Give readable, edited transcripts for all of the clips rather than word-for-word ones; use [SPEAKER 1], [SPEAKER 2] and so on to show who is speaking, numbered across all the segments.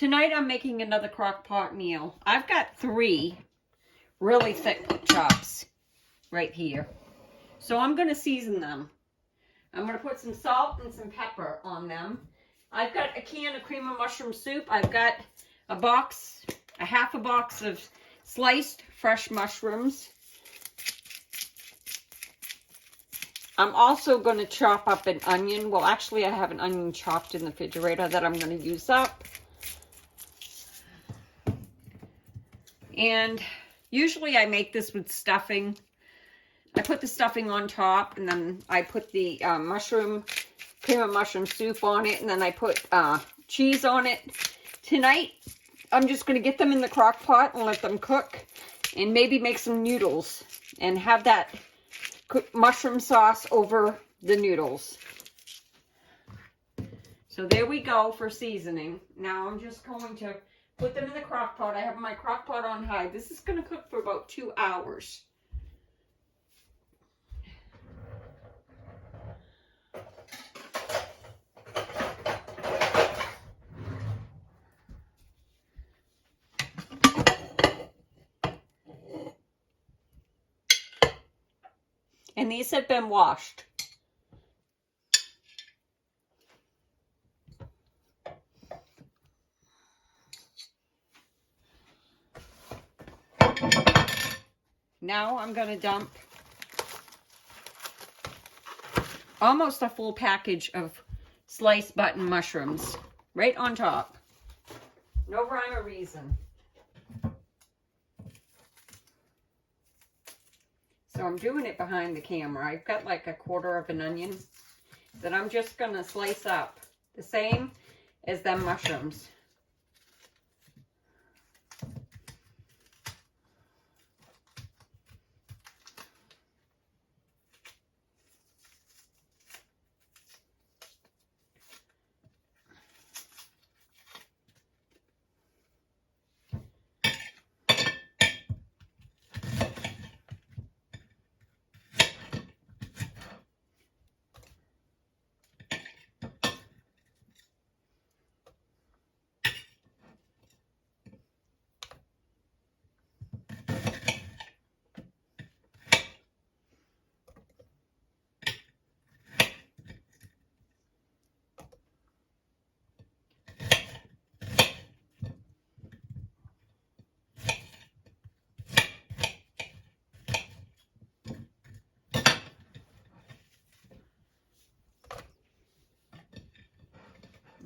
[SPEAKER 1] Tonight I'm making another crock pot meal. I've got 3 really thick pork chops right here. So I'm going to season them. I'm going to put some salt and some pepper on them. I've got a can of cream of mushroom soup. I've got a half a box of sliced fresh mushrooms. I'm also going to chop up an onion. Well, actually, I have an onion chopped in the refrigerator that I'm going to use up. And usually I make this with stuffing. I put the stuffing on top, and then I put the cream of mushroom soup on it, and then I put cheese on it. Tonight, I'm just going to get them in the crock pot and let them cook, and maybe make some noodles, and have that mushroom sauce over the noodles. So there we go for seasoning. Now I'm just going to put them in the crock pot. I have my crock pot on high. This is going to cook for about 2 hours. And these have been washed. Now I'm going to dump almost a full package of sliced button mushrooms right on top. No rhyme or reason. So I'm doing it behind the camera. I've got like a quarter of an onion that I'm just going to slice up. The same as them mushrooms.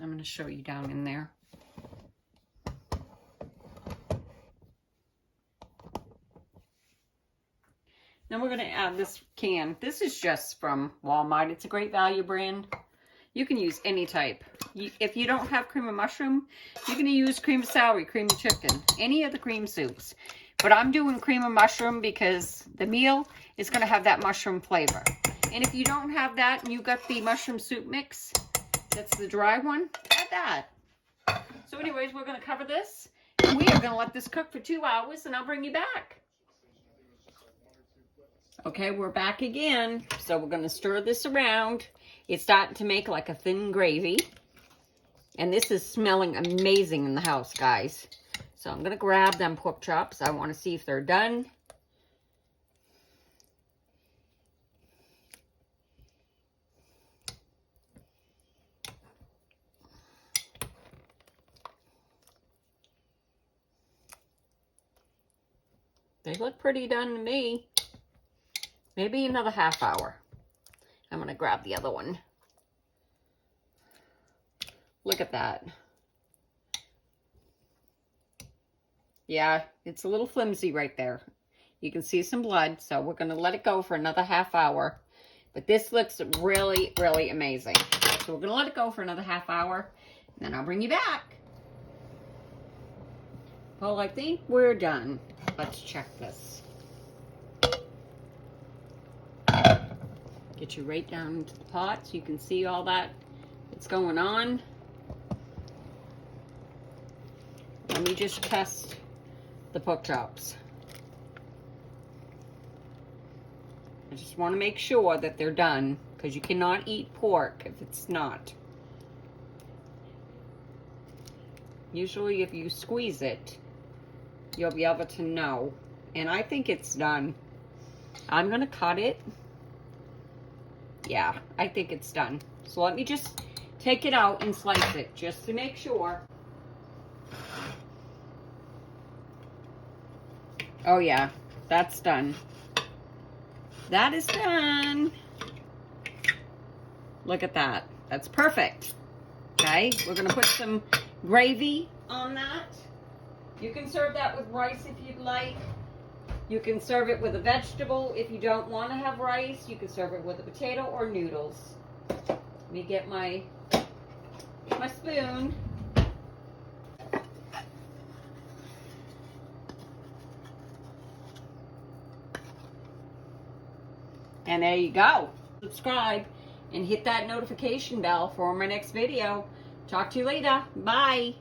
[SPEAKER 1] I'm going to show you down in there. Then we're going to add this can. This is just from Walmart. It's a Great Value brand. You can use any type. If you don't have cream of mushroom, you can use cream of celery, cream of chicken, any of the cream soups. But I'm doing cream of mushroom because the meal is going to have that mushroom flavor. And if you don't have that and you got the mushroom soup mix, that's the dry one, add that. So anyways, we're going to cover this. And we are going to let this cook for 2 hours, and I'll bring you back. Okay, we're back again. So we're going to stir this around. It's starting to make like a thin gravy. And this is smelling amazing in the house, guys. So I'm going to grab them pork chops. I want to see if they're done. They look pretty done to me. Maybe another half hour. I'm going to grab the other one. Look at that. Yeah, it's a little flimsy right there. You can see some blood, so we're going to let it go for another half hour. But this looks really, really amazing. So we're going to let it go for another half hour, and then I'll bring you back. Well, I think we're done. Let's check this. Get you right down into the pot so you can see all that that's going on. Let me just test the pork chops. I just want to make sure that they're done, because you cannot eat pork if it's not. Usually if you squeeze it, you'll be able to know. And I think it's done. I'm gonna cut it. Yeah, I think it's done. So let me just take it out and slice it just to make sure. Oh yeah, that's done. That is done. Look at that. That's perfect. Okay, we're gonna put some gravy on that. You can serve that with rice if you'd like. You can serve it with a vegetable if you don't want to have rice. You can serve it with a potato or noodles. Let me get my spoon. And there you go. Subscribe and hit that notification bell for my next video. Talk to you later. Bye.